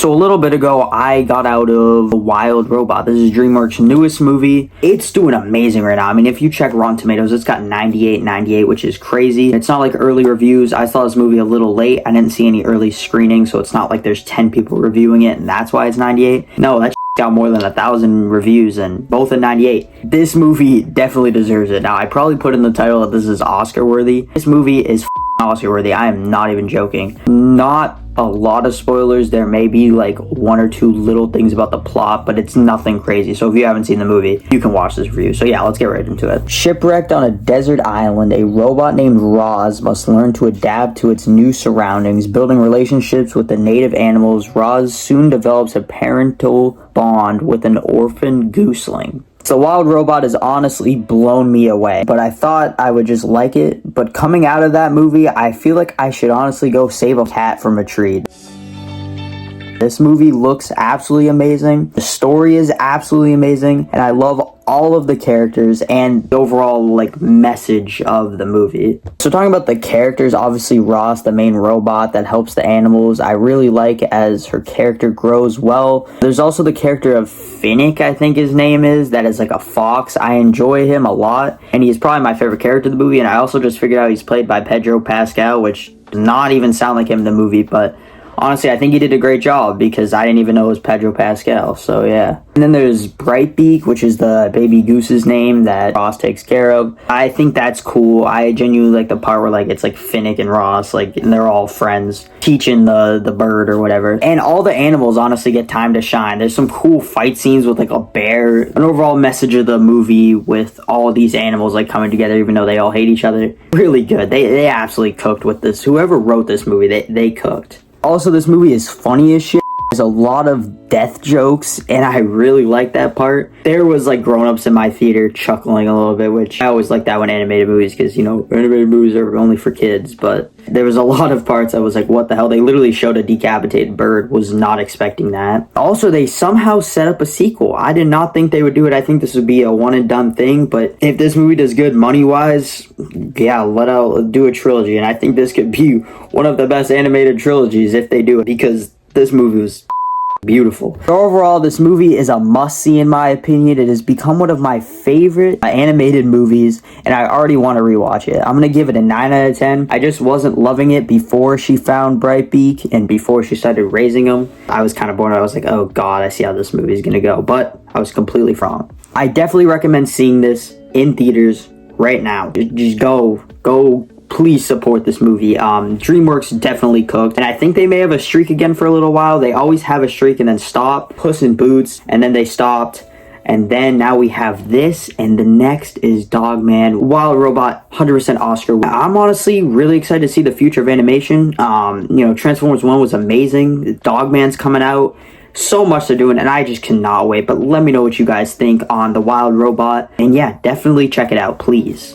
So a little bit ago, I got out of Wild Robot. This is DreamWorks' newest movie. It's doing amazing right now. I mean, if you check Rotten Tomatoes, it's got 98, which is crazy. It's not like early reviews. I saw this movie a little late. I didn't see any early screening, so it's not like there's 10 people reviewing it, and that's why it's 98. No, that got more than 1,000 reviews, and both at 98. This movie definitely deserves it. Now, I probably put in the title that this is Oscar worthy. This movie is Oscar worthy. I am not even joking. Not a lot of spoilers. There may be like one or two little things about the plot, but it's nothing crazy. So if you haven't seen the movie, you can watch this review. So yeah, let's get right into it. Shipwrecked on a desert island, a robot named Roz must learn to adapt to its new surroundings. Building relationships with the native animals, Roz soon develops a parental bond with an orphan gooseling. So Wild Robot has honestly blown me away, but I thought I would just like it. But coming out of that movie, I feel like I should honestly go save a cat from a tree. This movie looks absolutely amazing. The story is absolutely amazing, and I love all of the characters and the overall like message of the movie. So talking about the characters, obviously Ross, the main robot that helps the animals, I really like as her character grows well. There's also the character of Finnick, I think his name is, that is like a fox. I enjoy him a lot, and he's probably my favorite character in the movie. And I also just figured out he's played by Pedro Pascal, which does not even sound like him in the movie, but honestly, I think he did a great job because I didn't even know it was Pedro Pascal, so yeah. And then there's Brightbeak, which is the baby goose's name that Ross takes care of. I think that's cool. I genuinely like the part where like it's like Finnick and Ross, like, and they're all friends, teaching the bird or whatever. And all the animals honestly get time to shine. There's some cool fight scenes with like a bear. An overall message of the movie with all these animals like coming together, even though they all hate each other. Really good. They absolutely cooked with this. Whoever wrote this movie, they cooked. Also, this movie is funny as shit. There's a lot of death jokes, and I really like that part. There was like grown-ups in my theater chuckling a little bit, which I always like that when animated movies, because, you know, animated movies are only for kids, but there was a lot of parts I was like, what the hell? They literally showed a decapitated bird. Was not expecting that. Also, they somehow set up a sequel. I did not think they would do it. I think this would be a one-and-done thing, but if this movie does good money-wise, yeah, do a trilogy, and I think this could be one of the best animated trilogies if they do it, because this movie was beautiful. Overall, this movie is a must-see in my opinion. It has become one of my favorite animated movies, and I already want to rewatch it. I'm going to give it a 9 out of 10. I just wasn't loving it before she found Brightbeak and before she started raising him. I was kind of bored. I was like, oh god, I see how this movie is going to go, but I was completely wrong. I definitely recommend seeing this in theaters right now. Just go please support this movie. DreamWorks definitely cooked, and I think they may have a streak again for a little while. They always have a streak and then stop. Puss in Boots, and then they stopped, and then now we have this, and the next is Dogman. Wild Robot, 100% Oscar. I'm honestly really excited to see the future of animation. You know, Transformers 1 was amazing. Dogman's coming out. So much they're doing, and I just cannot wait. But let me know what you guys think on the Wild Robot, and yeah, definitely check it out, please.